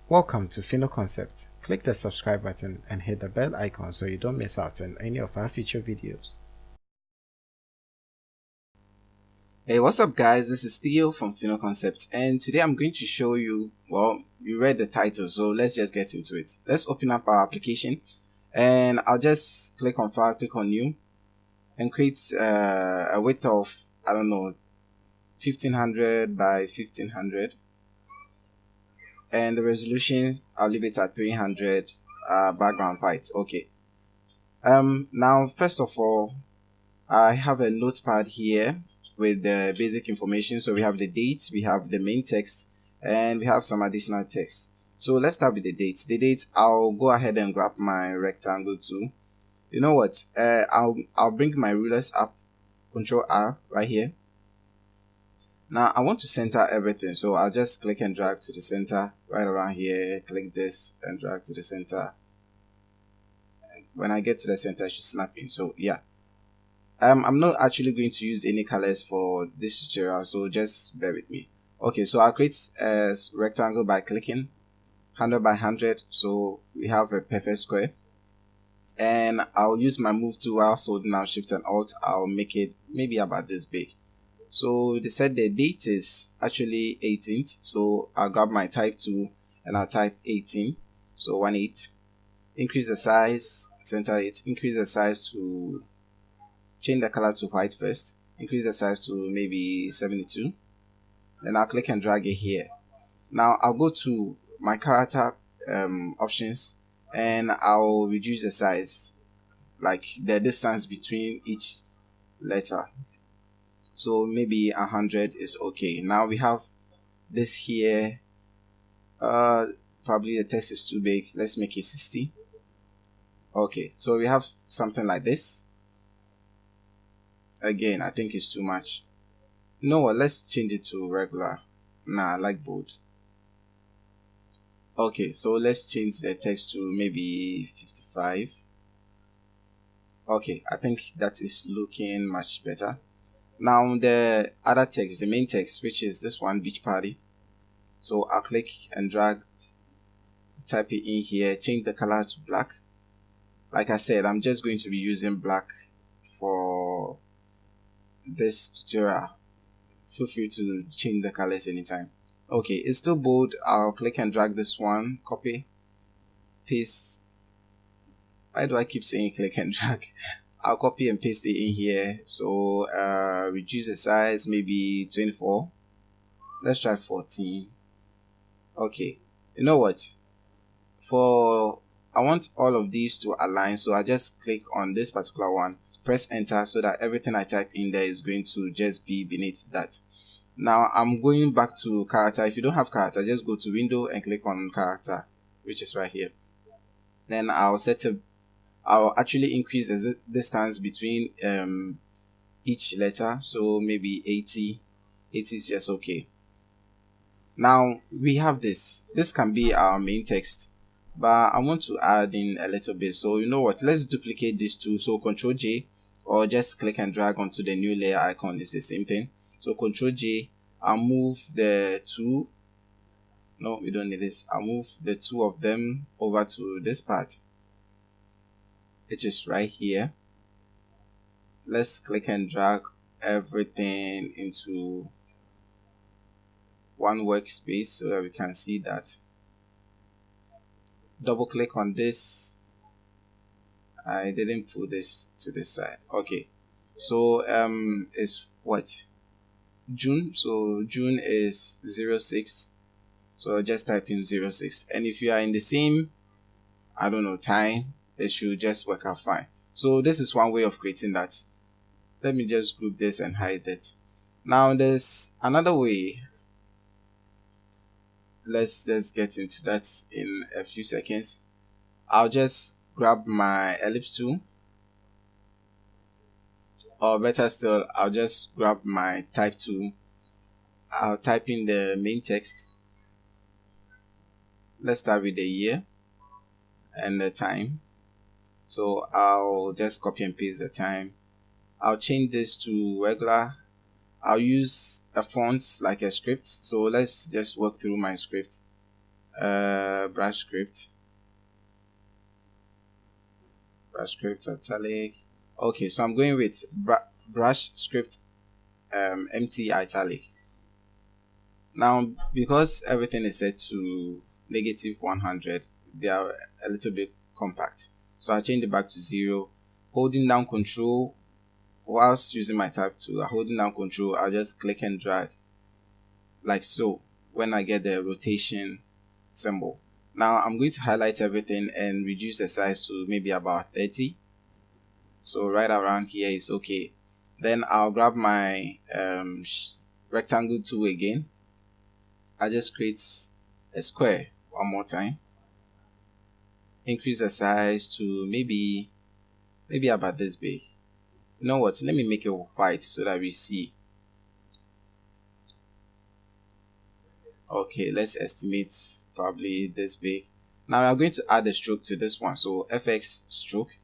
Welcome to Final Concept. Click the subscribe button and hit the bell icon so you don't miss out on any of our future videos. Hey, what's up guys, this is Theo from Final Concepts, and today I'm going to show you, well, you read the title, so let's just get into it. Let's open up our application and I'll just click on File, click on New and create a width of, I don't know, 1500 by 1500, and the resolution I'll leave it at 300, background white. Okay. Now first of all, I have a notepad here with the basic information. So we have the date, we have the main text, and we have some additional text. So let's start with the date. The date, I'll go ahead and grab my rectangle tool. You know what? I'll bring my rulers up, Control R right here. Now I want to center everything, so I'll just click and drag to the center right around here. Click this and drag to the center. When I get to the center, I should snap in. So yeah. I'm not actually going to use any colors for this tutorial, so just bear with me. Okay, so I'll create a rectangle by clicking 100 by 100, so we have a perfect square. And I'll use my move tool while holding down Shift and Alt. I'll make it maybe about this big. So they said the date is actually 18th, so I'll grab my type tool and I'll type 18, so 18. Increase the size, center it, increase the size to, change the color to white first, increase the size to maybe 72, then I'll click and drag it here. Now I'll go to my character options and I'll reduce the size, like the distance between each letter, so maybe 100 is okay. Now we have this here, probably the text is too big, let's make it 60. Okay, so we have something like this. Again, I think it's too much. You know what, let's change it to regular. Nah, I like bold. Okay, so let's change the text to maybe 55. Okay, I think that is looking much better. Now the other text, the main text, which is this one, beach party. So I'll click and drag, type it in here, change the color to black. Like I said, I'm just going to be using black for this tutorial. Feel free to change the colors anytime. Okay, it's still bold. I'll click and drag this one, copy, paste. Why do I keep saying click and drag? I'll copy and paste it in here. So reduce the size, maybe 24. Let's try 14. Okay, you know what, I want all of these to align, so I just click on this particular one, press enter, so that everything I type in there is going to just be beneath that. Now I'm going back to character. If you don't have character, just go to window and click on character, which is right here. Then I'll actually increase the distance between each letter, so maybe 80 is just okay. Now we have this can be our main text, but I want to add in a little bit. So you know what, let's duplicate this too. So Ctrl J, or just click and drag onto the new layer icon, it's the same thing. So Ctrl J, I'll move the two, no, we don't need this. I'll move the two of them over to this part, which is right here. Let's click and drag everything into one workspace so that we can see that. Double click on this. I didn't put this to the side. Okay, so it's what, June, so June is 06, so just type in 06, and if you are in the same, I don't know, time, it should just work out fine. So this is one way of creating that. Let me just group this and hide it. Now there's another way. Let's just get into that in a few seconds. I'll just grab my ellipse tool, or better still, I'll just grab my type tool. I'll type in the main text. Let's start with the year and the time. So I'll just copy and paste the time. I'll change this to regular. I'll use a font like a script. So let's just work through my script. brush script italic. Okay, so I'm going with brush script empty italic. Now, because everything is set to -100, they are a little bit compact. So I'll change it back to 0. Holding down Control whilst using my type tool, holding down Control, I'll just click and drag like so when I get the rotation symbol. Now I'm going to highlight everything and reduce the size to maybe about 30. So right around here is okay. Then I'll grab my rectangle tool again. I just create a square one more time. Increase the size to maybe about this big. You know what? Let me make it white so that we see. Okay, let's estimate probably this big. Now I'm going to add a stroke to this one. So FX stroke,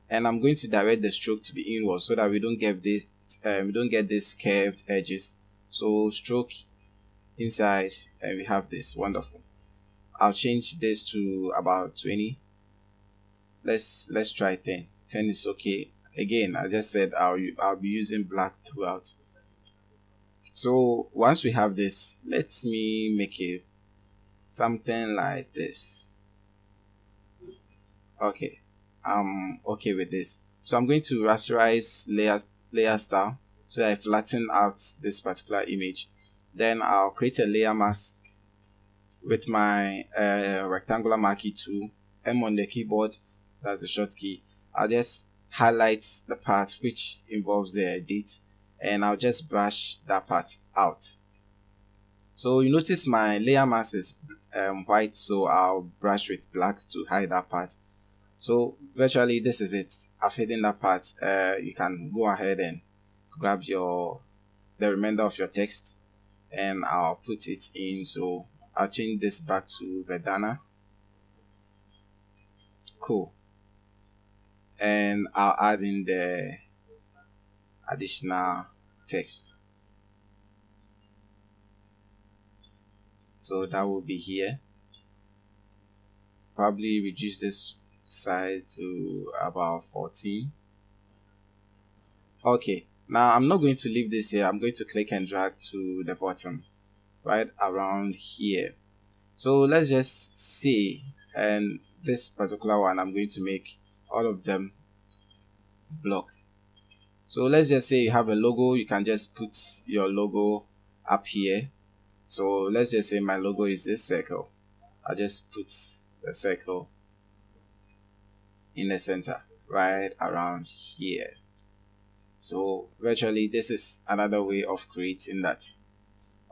and I'm going to direct the stroke to be inward so that we don't get this curved edges. So stroke inside, and we have this. Wonderful. I'll change this to about 20. Let's try 10. 10 is okay. Again, I just said I'll be using black throughout. So once we have this, let me make it something like this. Okay, I'm okay with this. So I'm going to rasterize layer style so I flatten out this particular image. Then I'll create a layer mask with my rectangular marquee tool. M on the keyboard, that's the short key. I'll just highlight the part which involves the edit, and I'll just brush that part out. So you notice my layer mask is white, so I'll brush with black to hide that part. So virtually this is it. I've hidden that part. You can go ahead and grab the remainder of your text, and I'll put it in. So I'll change this back to Verdana. Cool. And I'll add in the additional text. So that will be here. Probably reduce this side to about 14. Okay, now I'm not going to leave this here. I'm going to click and drag to the bottom right around here. So let's just see, and this particular one I'm going to make all of them block. So let's just say you have a logo. You can just put your logo up here. So let's just say my logo is this circle. I'll just put the circle in the center right around here. So virtually this is another way of creating that.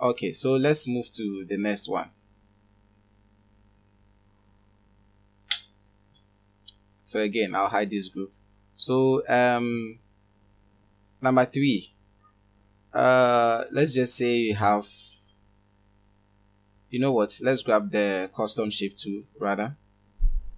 Okay, so let's move to the next one. So again, I'll hide this group. So number 3, let's just say you have, you know what, let's grab the custom shape tool rather.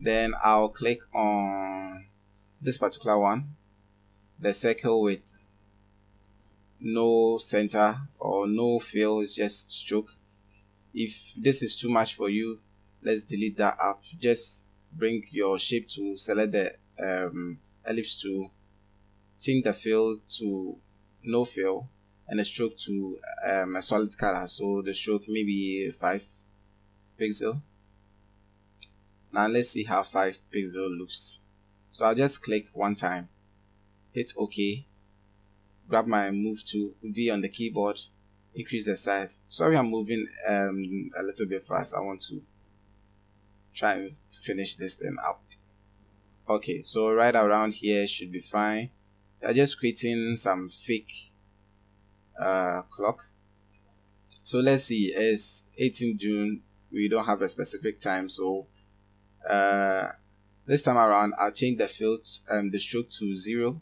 Then I'll click on this particular one, the circle with no center or no fill, is just stroke. If this is too much for you, let's delete that up. Just bring your shape tool, select the ellipse tool, change the fill to no fill, and the stroke to a solid color. So the stroke maybe 5 pixel. Now let's see how 5 pixel looks. So I'll just click one time, hit OK, grab my move tool, V on the keyboard, increase the size. Sorry, I'm moving a little bit fast. I want to try and finish this thing up. Okay, so right around here should be fine. I'm just creating some fake clock. So let's see, it's 18 June. We don't have a specific time, so this time around I'll change the fill, the stroke to 0.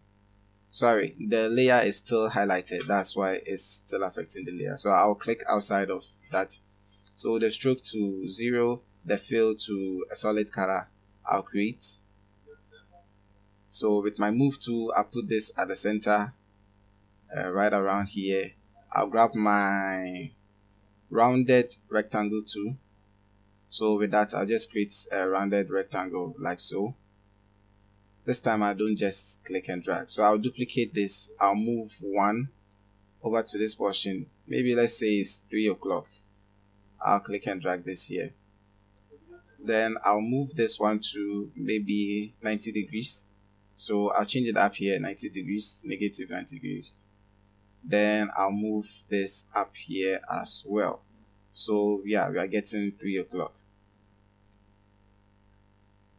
Sorry, the layer is still highlighted, that's why it's still affecting the layer. So I'll click outside of that. So the stroke to 0, the fill to a solid color, I'll create. So with my move tool, I'll put this at the center, right around here. I'll grab my rounded rectangle tool, So with that, I'll just create a rounded rectangle like so. This time I don't just click and drag. So I'll duplicate this. I'll move one over to this portion. Maybe let's say it's 3 o'clock. I'll click and drag this here. Then I'll move this one to maybe 90 degrees. So I'll change it up here, 90 degrees, negative 90 degrees. Then I'll move this up here as well. So yeah, we are getting 3 o'clock.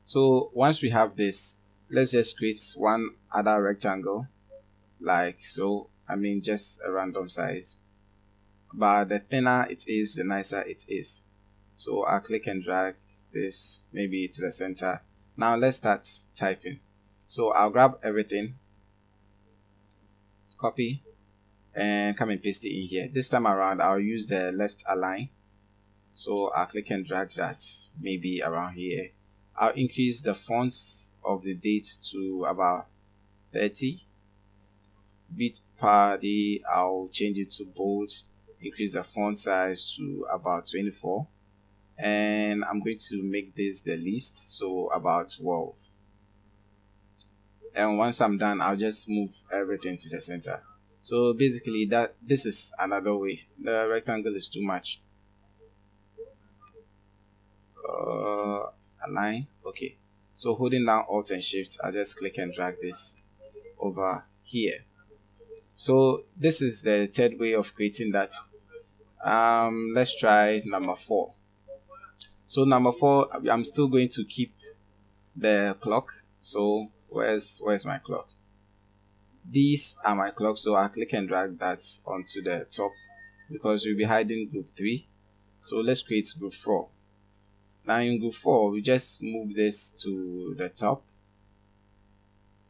So once we have this, let's just create one other rectangle like so. I mean, just a random size. But the thinner it is, the nicer it is. So I'll click and drag this maybe to the center. Now let's start typing. So I'll grab everything, copy, and come and paste it in here. This time around, I'll use the left align. So I'll click and drag that maybe around here. I'll increase the fonts of the date to about 30. Bit per day, I'll change it to bold. Increase the font size to about 24. And I'm going to make this the least, so about 12. And once I'm done, I'll just move everything to the center. So basically this is another way. The rectangle is too much. Align. Okay. So holding down Alt and Shift, I'll just click and drag this over here. So this is the third way of creating that. Let's try number 4. So number 4, I'm still going to keep the clock. So where's my clock? These are my clock, so I'll click and drag that onto the top because we'll be hiding group 3. So let's create group 4. Now in group 4, we just move this to the top.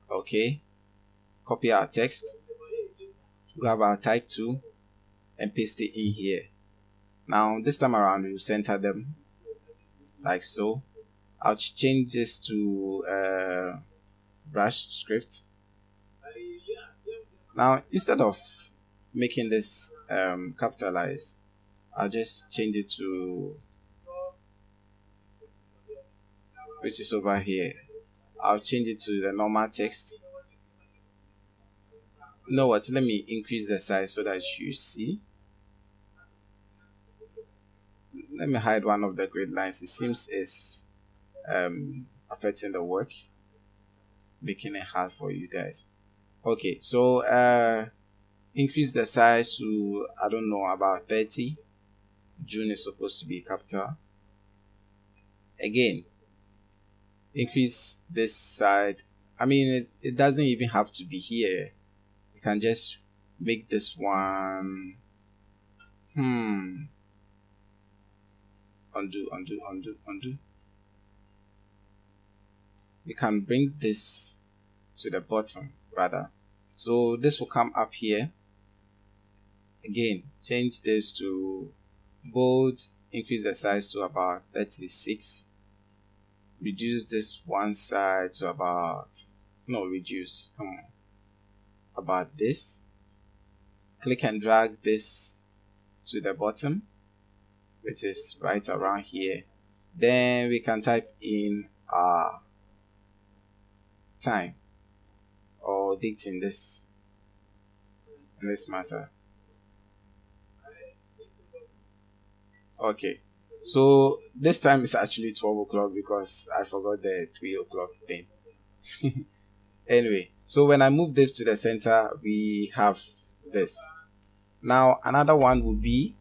Okay. Copy our text. Grab our type tool and paste it in here. Now this time around, we'll center them like so. I'll change this to brush script. Now instead of making this capitalized, I'll just change it to, which is over here. I'll change it to the normal text. You know what? Let me increase the size so that you see. Let me hide one of the grid lines. It seems it's affecting the work, making it hard for you guys. Okay, so increase the size to, I don't know, about 30. June is supposed to be capital. Again, increase this side. I mean, it doesn't even have to be here. You can just make this one. Undo. We can bring this to the bottom rather. So this will come up here. Again, change this to bold, increase the size to about 36. Reduce this one side to about, reduce, about this. Click and drag this to the bottom, which is right around here. Then we can type in our time or date in this matter. Okay, so this time is actually 12 o'clock because I forgot the 3 o'clock thing. Anyway, so when I move this to the center, we have this. Now another one would be,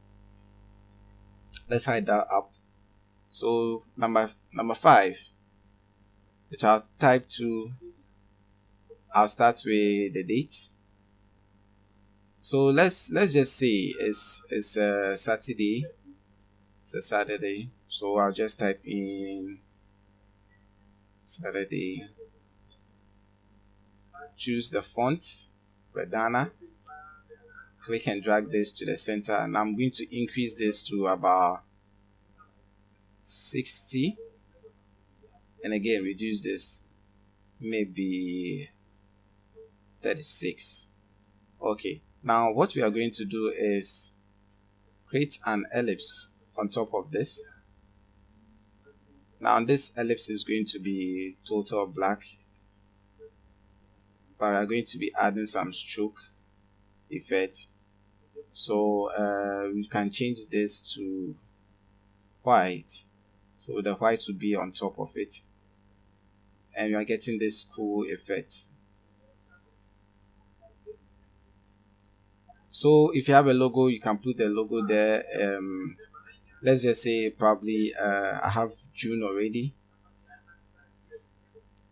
let's hide that up. So number 5, which I'll type to, I'll start with the date. So let's just say it's a Saturday. It's a Saturday. So I'll just type in Saturday. Choose the font, Redana. Click and drag this to the center, and I'm going to increase this to about 60. And again, reduce this maybe 36. Okay, now what we are going to do is create an ellipse on top of this. Now this ellipse is going to be total black, but we are going to be adding some stroke effect. So we can change this to white, so the white would be on top of it, and we are getting this cool effect. So if you have a logo, you can put the logo there. Let's just say probably I have June already.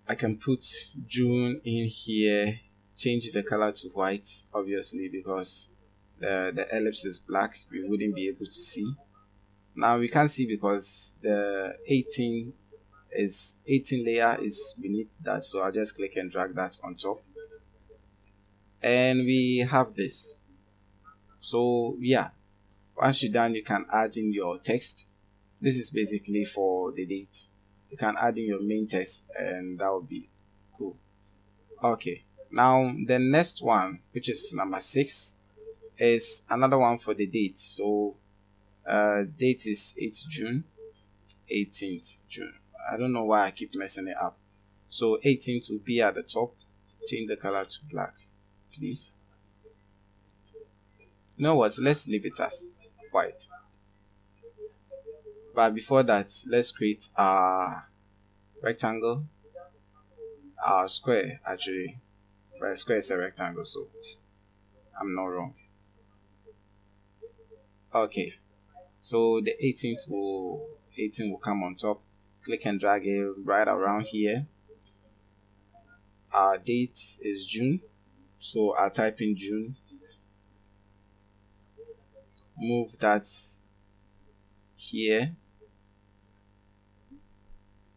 I can put June in here, change the color to white, obviously, because the ellipse is black. We wouldn't be able to see. Now we can't see because the 18 layer is beneath that, so I'll just click and drag that on top, and we have this. So yeah, once you're done, you can add in your text. This is basically for the date. You can add in your main text, and that would be cool. Okay, now the next one, which is number 6, is another one for the date. So date is 8th June, 18th June. I don't know why I keep messing it up. So 18th will be at the top. Change the color to black, please. You know what? Let's leave it as white. But before that, let's create a rectangle. Our square, actually. But square is a rectangle, so I'm not wrong. Okay. So the 18th will come on top. Click and drag it right around here. Our date is June, so I'll type in June. Move that here.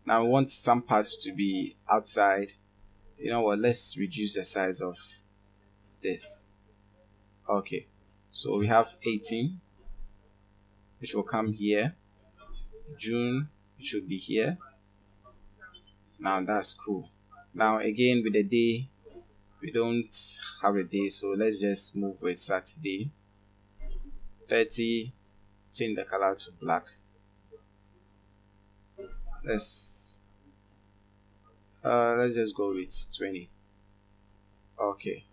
Now we want some parts to be outside. You know what? Let's reduce the size of this. Okay, so we have 18, which will come here. June, which will be here. Now that's cool. Now again with the day, we don't have a day, so let's just move with Saturday. 30, change the color to black. Let's just go with 20. Okay,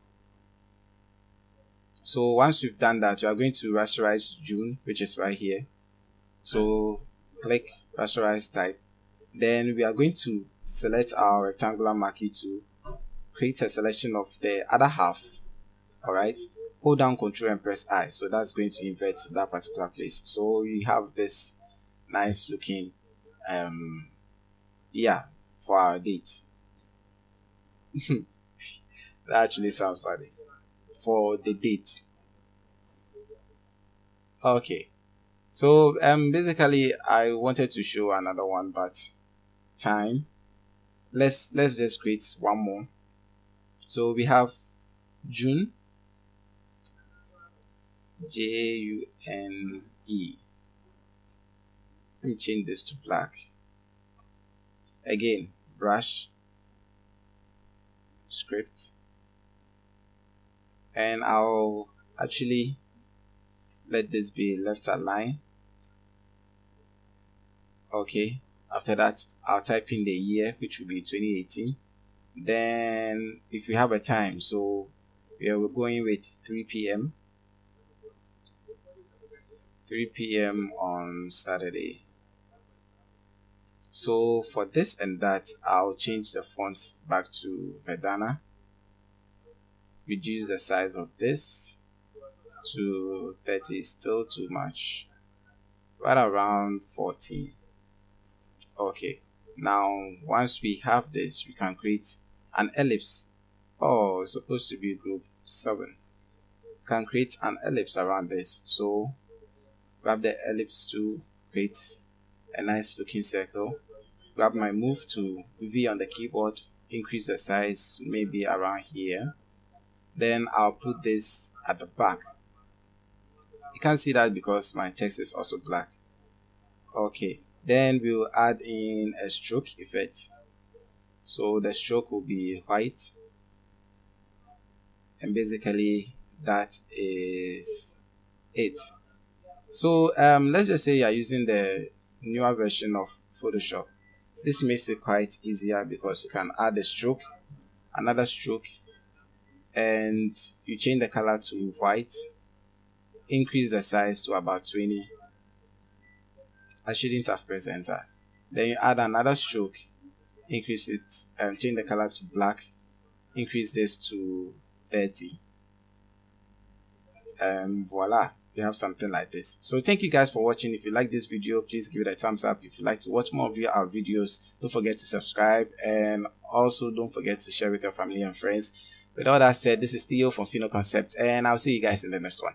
so once we've done that, we are going to rasterize June, which is right here. So click rasterize type. Then we are going to select our rectangular marquee tool, create a selection of the other half. Alright, hold down Ctrl and press I, so that's going to invert that particular place. So we have this nice looking for our date. That actually sounds funny. For the date. Okay, so basically I wanted to show another one, but time. Let's just create one more. So we have June, June. Let me change this to black. Again, brush, script, and I'll actually let this be left align. Okay, after that I'll type in the year, which will be 2018. Then if you have a time, so we're going with 3 p.m. 3 p.m. on Saturday. So for this and that, I'll change the font back to Verdana. Reduce the size of this to 30, still too much. Right around 14. Okay, now once we have this, we can create an ellipse. Oh, it's supposed to be group 7. Can create an ellipse around this. So grab the ellipse tool, create a nice looking circle. Grab my move to V on the keyboard, increase the size maybe around here. Then I'll put this at the back. You can't see that because my text is also black. Okay, then we'll add in a stroke effect. So the stroke will be white, and basically that is it. So let's just say you're using the newer version of Photoshop. This makes it quite easier because you can add a stroke, another stroke, and you change the color to white, increase the size to about 20. I shouldn't have pressed enter. Then you add another stroke, increase it and change the color to black, increase this to 30. Voila, you have something like this. So thank you guys for watching. If you like this video, please give it a thumbs up. If you like to watch more of our videos, don't forget to subscribe, and also don't forget to share with your family and friends. With all that said, this is Theo from Concept, and I'll see you guys in the next one.